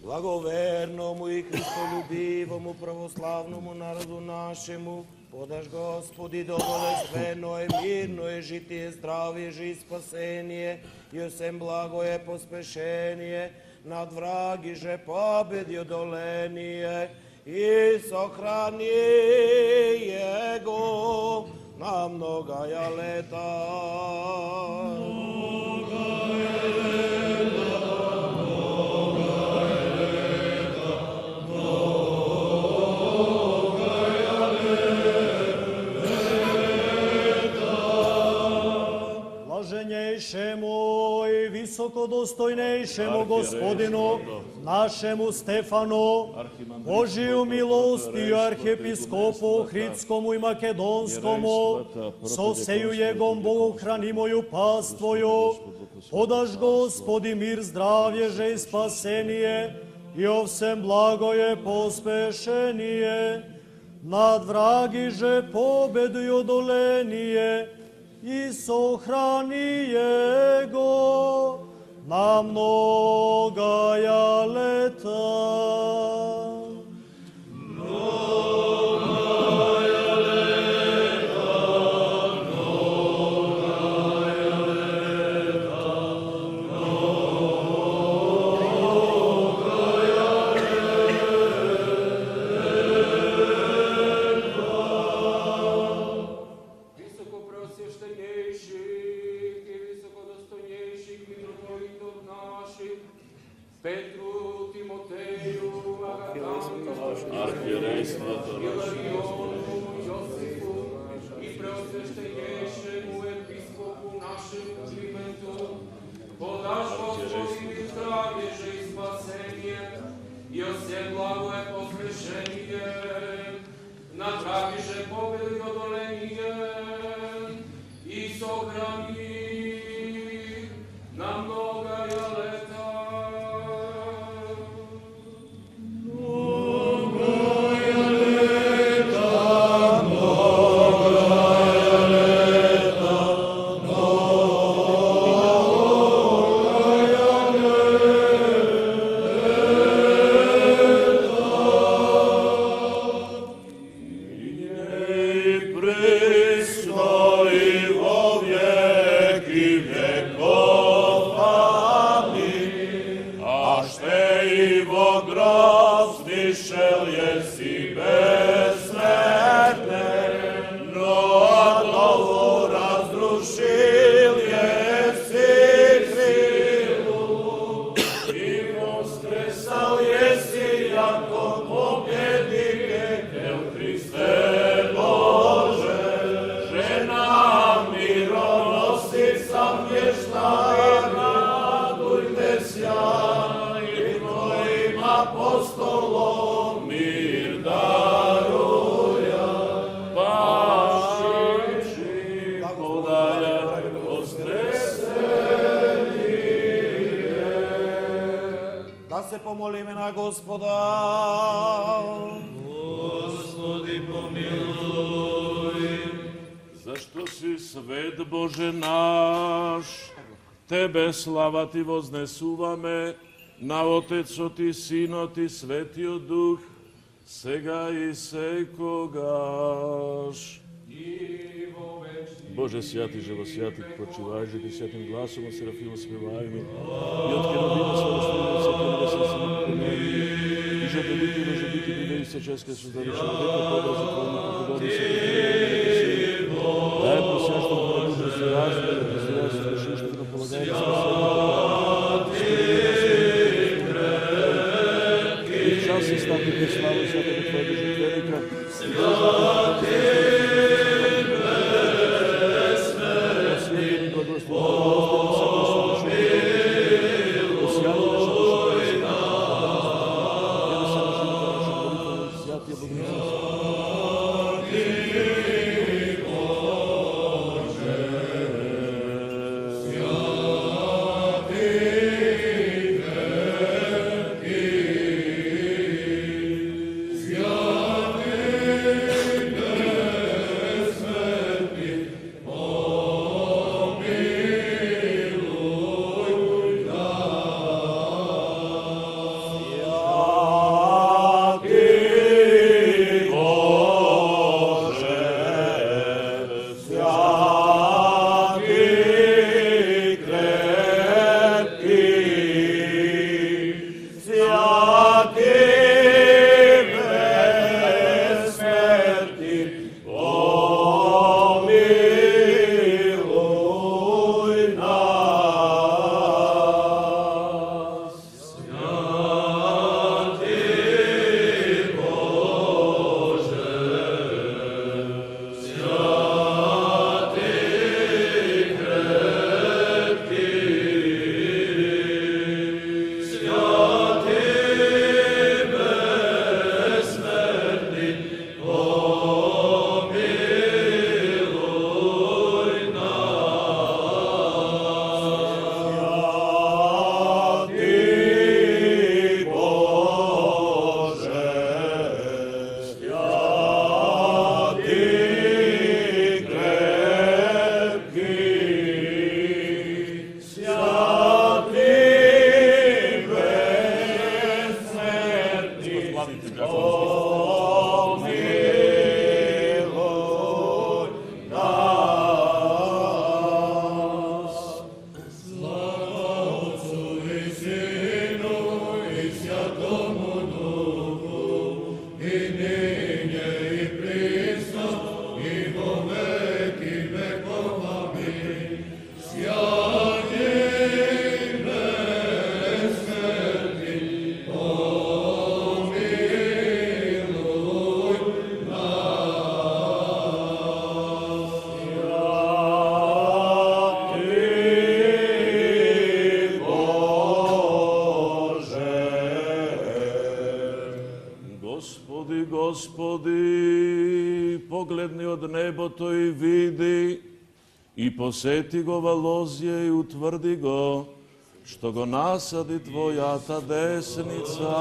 Blagovernomu i Hristoljubivomu pravoslavnomu narodu našemu, podaš Gospodi dovolestveno je, mirno je, žitije, zdravije, ži spasenije, i osem blago je pospešenije, nad vragi že pobedi odolenije, i sahrani Jego na mnogaja leta. Blaženjejšemu i visokodostojnejšemu Gospodinu, našemu Stefanu, Božiju milostiju arhiepiskopu Ohridskomu i Makedonskomu, so vseju Jegom bogohranimoju pastvoju, podaš Gospodi mir, zdravje, že i spasenije, i ovsem blago je pospešenije, nad vragi že pobedu i odolenije, i sahrani Jego na mnogaja leta. Mnogaja leta, mnogaja leta, mnogaja leta. Visoko preosvještenjejših i visokodostojnjejših mitropolitov naših, Petru, Timoteju, Agatantu, arhijerejstva Ilarionu, Josifu i preosvještenjejšemu episkopu našemu Klimentu, podaš Gospodi zdravlje, že i spasenje, i osjem blago je pospešenije, na travi že pobedi odolenije, i sahrani na mnogaja leta. Mnogaja leta, mnogaja leta, mnogaja leta. i prestoji vo vjeki vjekov. Amin. A šte i vo grob snišel jesi besmrtne, no novu razrušil jesi krilu, i voskresal jesi jako pobjednike, kel Hriste Bože, žena mironosnica vječna, radujte sjaj, i tvojim apostolom mir daruja, pašići podaja voskresenije. Da se pomolime na Gospoda. Gospodi pomiluj. Zašto si svet Bože naš, Tebe slava ti voznesuvame, na Oteco ti, Sino ti, Svetio Duh, sega i sekogaš. Bože sjati, živo sjati, počivaj, že ti sjatim glasom, od serafima spjevaj mi, i od kerubima svojostljivim se tebe se snikom, i že te biti, može biti, bideju se česke su zarišene, veka pobrazi tvojima, pogodani se pripremljeni. Daj prosjaštvo na mudrosti razvoja, da preziraj se na šištinu, polagaj se i čas se stati bez slavu i svatoga tvoje žrtvenika. Osvijeni blagoslov, Gospodi, pogledni od nebo to i vidi, i poseti go valozije i utvrdi go, što go nasadi tvoja ta desnica.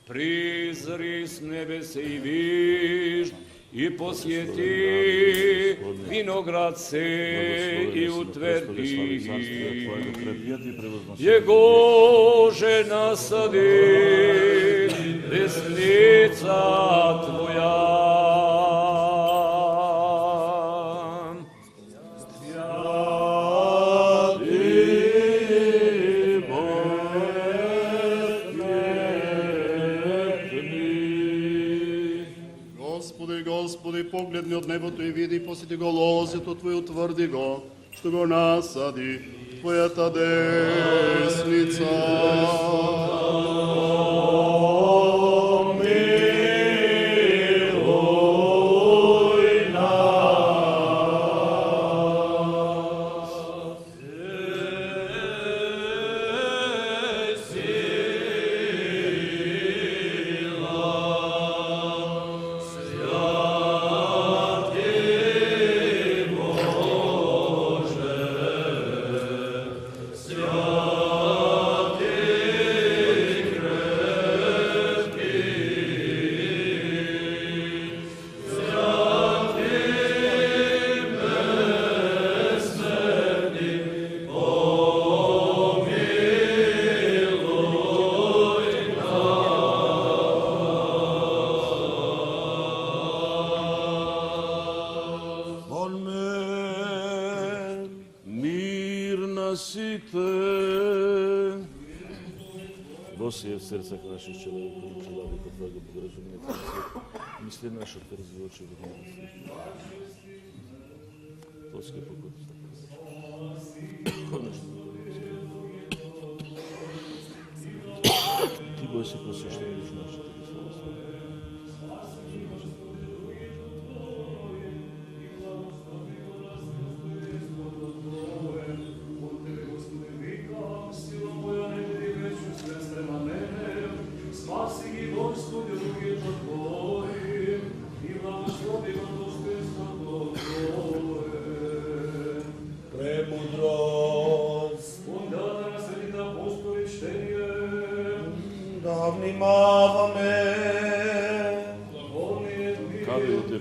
Prizri s nebese i viš, i posjeti vinogradce i utvrdi Jegože nasadi desnica tvoja. Господи, погледни от небото и види, посети го лозето Твое, утвърди го, що го насади Твоята десница. Босия в сердцах наших человеков, человека Твоего благоразумия, мысли наши отверзи очи в мире. Плоский покой. Ти бойся посвящения душ наших, Тебе слава слава.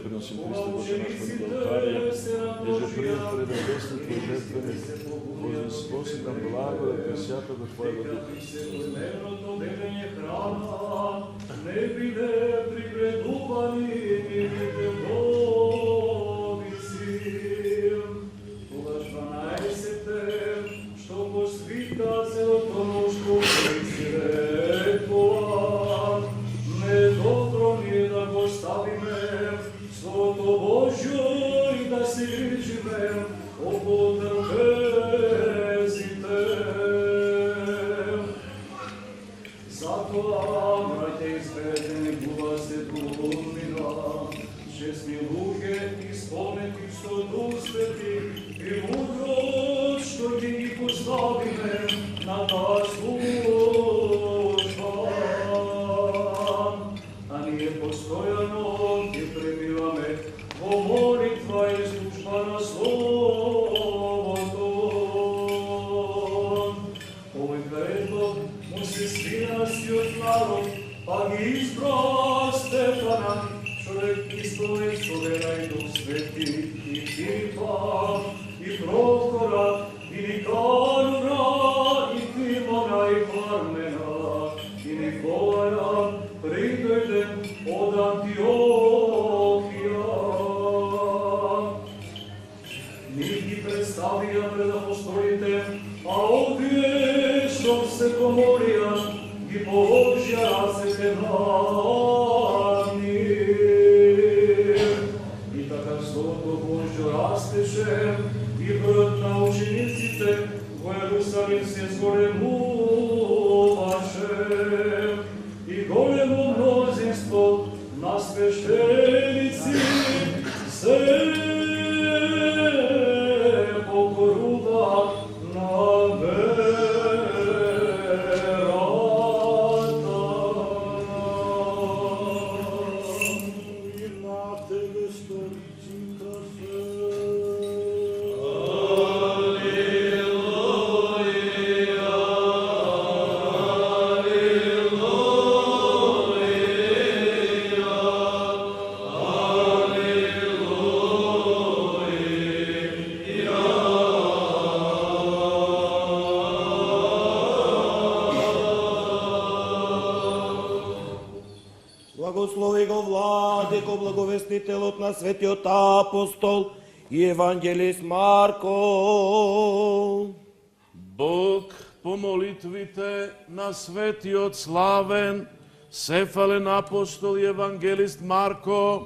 Приносим Христа Боже наш на алтаря, еже прият предадесни Твой жертвеник, возвеспоси нам благодать и святого Твоего Духа. Дневното делење храна, не биде пригредувани нивите вдовици. Тогаш 12-те, што го свита целотоношко си рекоа, не добро ни е да го ставиме Словото Божјо и да се грижиме около трпезите. Затоа, браќа, изберете негува се труднина, честни луѓе исполнети со Дух Свети и мудрост, што ќе ги поставиме на таа служба. А ние постојано ќе пребиваме во молитва и служба на Словото. Овој предлог му се свина сиот народ, па ги избра Стефана, човек исполнен со вера и Дух Свети, и Филипа, и Прохора, и Никанора, и Тимона, и Пармена, и Николаја, придојден од Антиохија. Ние ги представија пред апостолите, а овие што се помолија, ги положија рацете на нив. И така Словото Божјо растеше, и бројот на учениците во Јерусалим се зголемуваше. Благослови го, Владико, благовестителот на светиот апостол и евангелист Марко. Бог по молитвите на светиот славен, сефален апостол и евангелист Марко,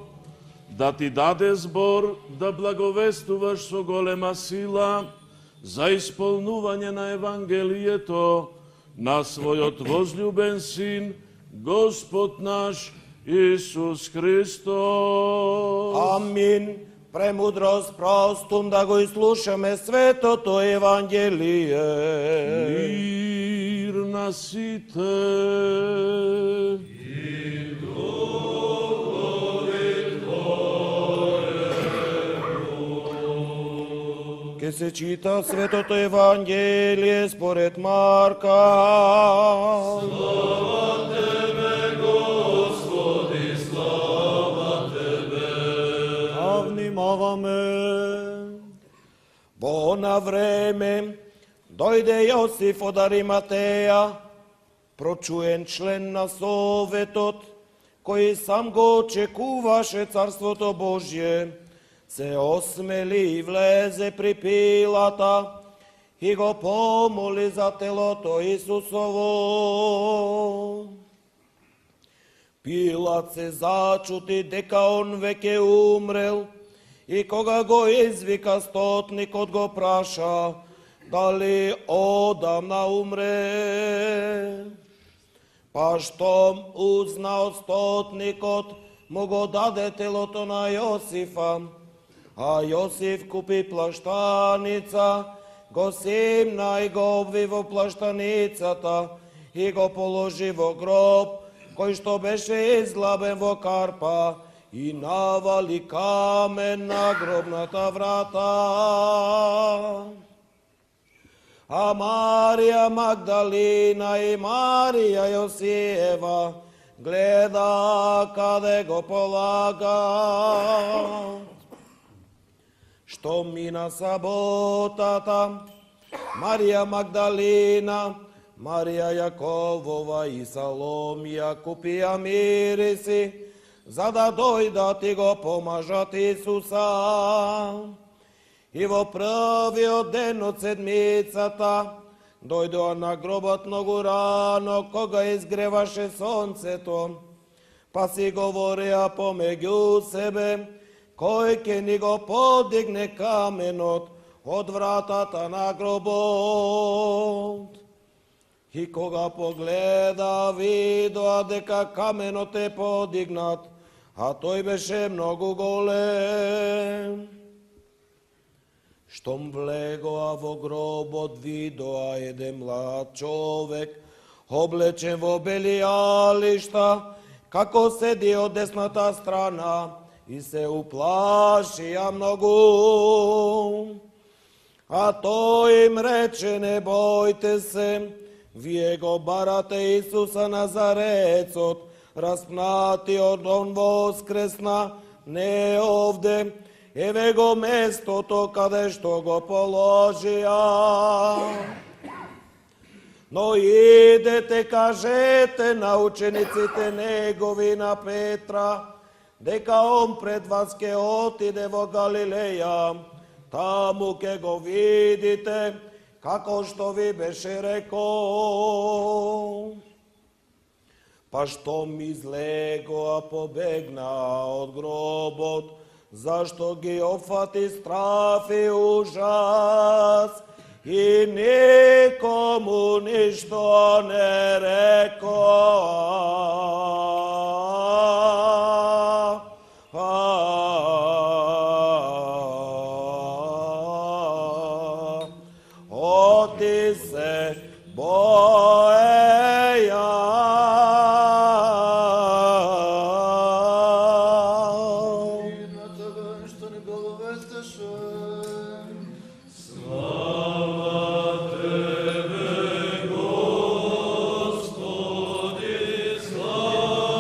да ти даде збор да благовестуваш со голема сила за исполнување на Евангелието на својот возлюбен Син, Господ наш Исус Христос. Амин. Премудрост простум да го изслушаме светото Евангелие. Мир на сите. Ке се чита светото Евангелие според Марка. Во она време дојде Јосиф од Ариматеја, прочуен член на Советот, кој сам го очекуваше Царството Божје, се осмели и влезе при Пилата и го помоли за телото Исусово. Пилат се зачути дека он веќе умрел, и кога го извика стотникот го праша дали одамна умре. Па штом узнал стотникот, му го даде телото на Јосифа, а Јосиф купи плаштаница, го симна и го обви во плаштаницата и го положи во гроб, кој што беше изглабен во Карпа, и навали камен на гробната врата. А Марија Магдалина и Марија Јосиева гледа каде го полага. Што мина саботата, Марија Магдалина, Марија Јаковова и Саломија купија мириси, за да дојдат и го помажат Исуса. И во првиот ден од седмицата дојдоа на гробот многу рано, кога изгреваше сонцето, па си говореа помеѓу себе, кој ќе ни го подигне каменот од вратата на гробот. И кога погледа, видоа дека каменот е подигнат, а тој беше многу голем. Штом влегоа во гробот, видоа еден млад човек, облечен во бели алишта, како седи од десната страна, и се уплашија многу. А тој им рече: не бојте се, вие го барате Исуса Назарецот, распнатиот, он воскресна, не овде, еве го местото каде што го положија. Но идете, кажете на учениците негови, на Петра, дека он пред вас ке отиде во Галилеја, таму ке го видите, како што ви беше рекол. Па штом излегоа, побегна од гробот, зашто ги опфати страф и ужас, и никому ништо не рекоа. Оти се боеја. Господи, слава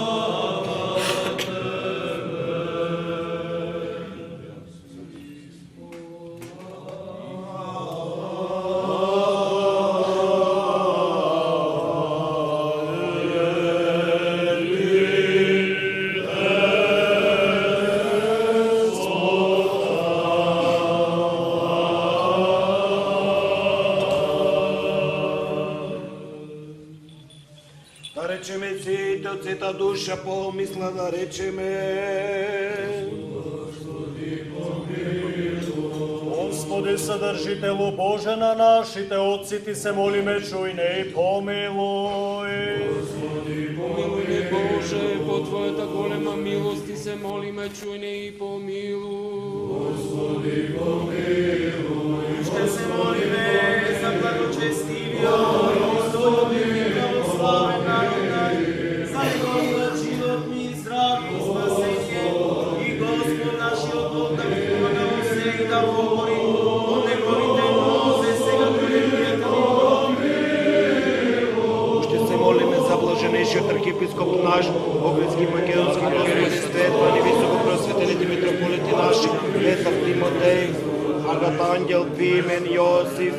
rečeme cite od cita duša pomisla da rečeme. Господи, Содержителю Божена нашите, Отци Ти се молиме, чуй не и помилуй. Помилуй не, Боже, по Твоята голема милост Ти се молиме, чуй не и помилуй. Господи, помилуй. Ще се молиме за благочестивия, Господи, православен народ наш, за Негов живот ми, здрав и спасение, и Господ нашиот Бог да ми помага во се и да говори о Неговите милозе сега прилепијата ни. Ще се молиме за блаженешиот архиепископ наш, Огрински македонски Господи Стефан и високопросветените митрополити наши, Петар Тимотей, Агатангел, Пимен, Јосиф,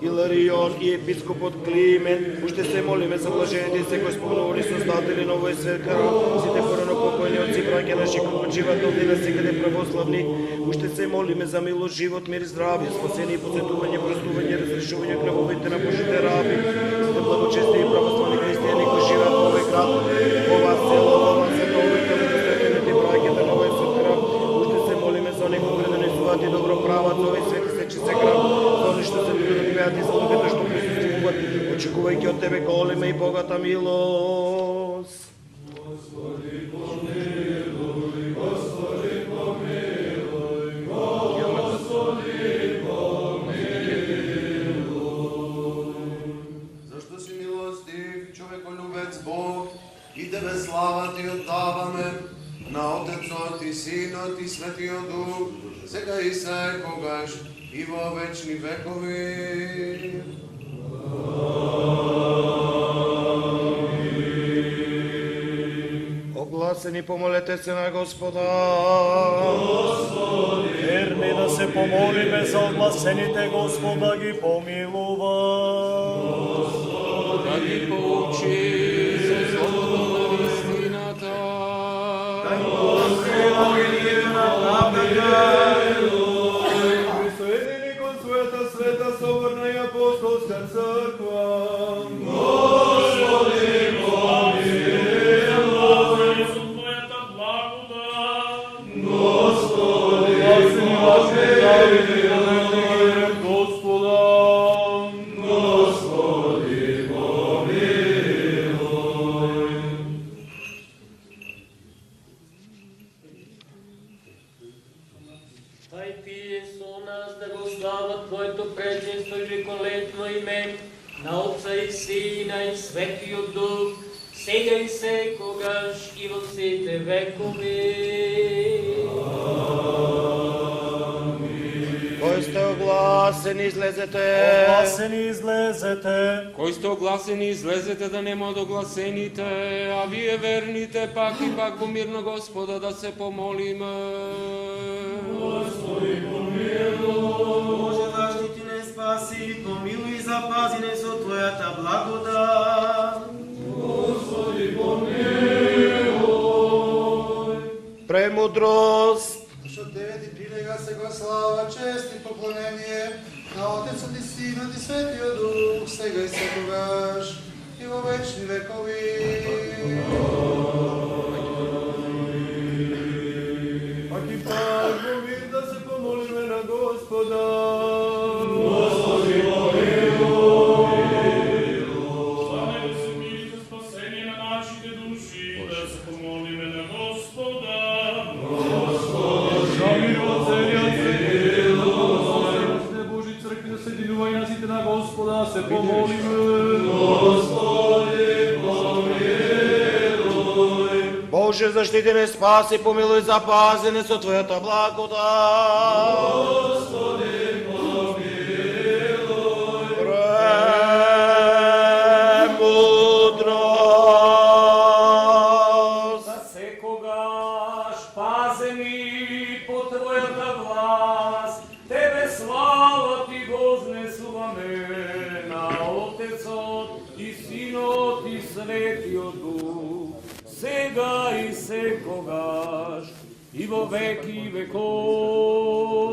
Иларион и епископот Климен. Уште се молиме за блажените се кои спомнували создатели на овој свет, каро сите порано покојни отци, браќа наши кои почиват овде на секаде православни. Уште се молиме за милост, живот, мир и здравје, спасение, посетување, простување, разрешување гревовите на Божите раби, за благочестни и православни христијани кои живеат во овој град, ова село, ова световите, недостатените браќата на овој свет град. Уште се молиме за оние кои предонесуваат и добро прават за овој свет и се че се град, за оние што се придобиваат и за луѓето што присуствуваат, очекувајќи од Тебе голема и богата милост. Господи, помилуј, Господи, помилуј, Господи, помилуј. Зашто си милостив, човеколюбец Бог, и Тебе слава Ти отдаваме, на Отецот и Синот и Светиот Дух, сега и секогаш, и во вечни векови. Огласени помолете се на Господа. Верни да се помолиме за огласените, Господа ги помилува. Да ги поучи за слободно на истината. Да им Господи Евангелието на правдата. Присоедини кон својата света соборна и апостолска црква. Господи, помилуй. За Твојата благодат. Господи, помилуй. Господа. Господи, помилуй. Дай пие со нас да го слава Твоето преднество и великолепно име, на Отца и Сина и Светиот Дух, сега и секогаш и во сите векови. Кои сте огласени, излезете. Огласени излезете. Кои сте огласени, излезете да нема од огласените, а вие верните пак и пак во мир на Господа да се помолиме. Господи, помилуй. Боже, заштити не, спаси, помилуй и запази не со Твојата благодат. Господи, помилуй. Премудрост. Што Тебе Ти прилега сега слава, чест и поклонение на Отецот и Синот и Светиот Дух, сега и секогаш, и во вечни векови. Пак и пак во мир да се помолиме на Господа. Господи, помилуй. За него се мир за спасение на нашите души, да се помолиме на Господа. За мир во целиот свет, Господи Божи цркви да соединување на сите на Господа, се помолиме. Господи, помилуй. Боже, заштити не, спаси, помилуй, запази не со Твојата благодат. Господи, помилуй. Премудрост. За секогаш пазени по Твојата власт, Тебе слава Ти вознесуваме, на Отецот и Синот и Светиот Дух, сега и секогаш и во веки веков.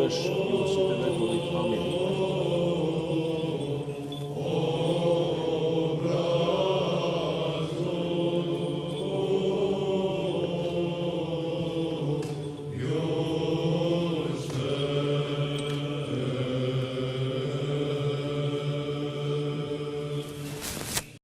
daš milostivim molitvam. Amin.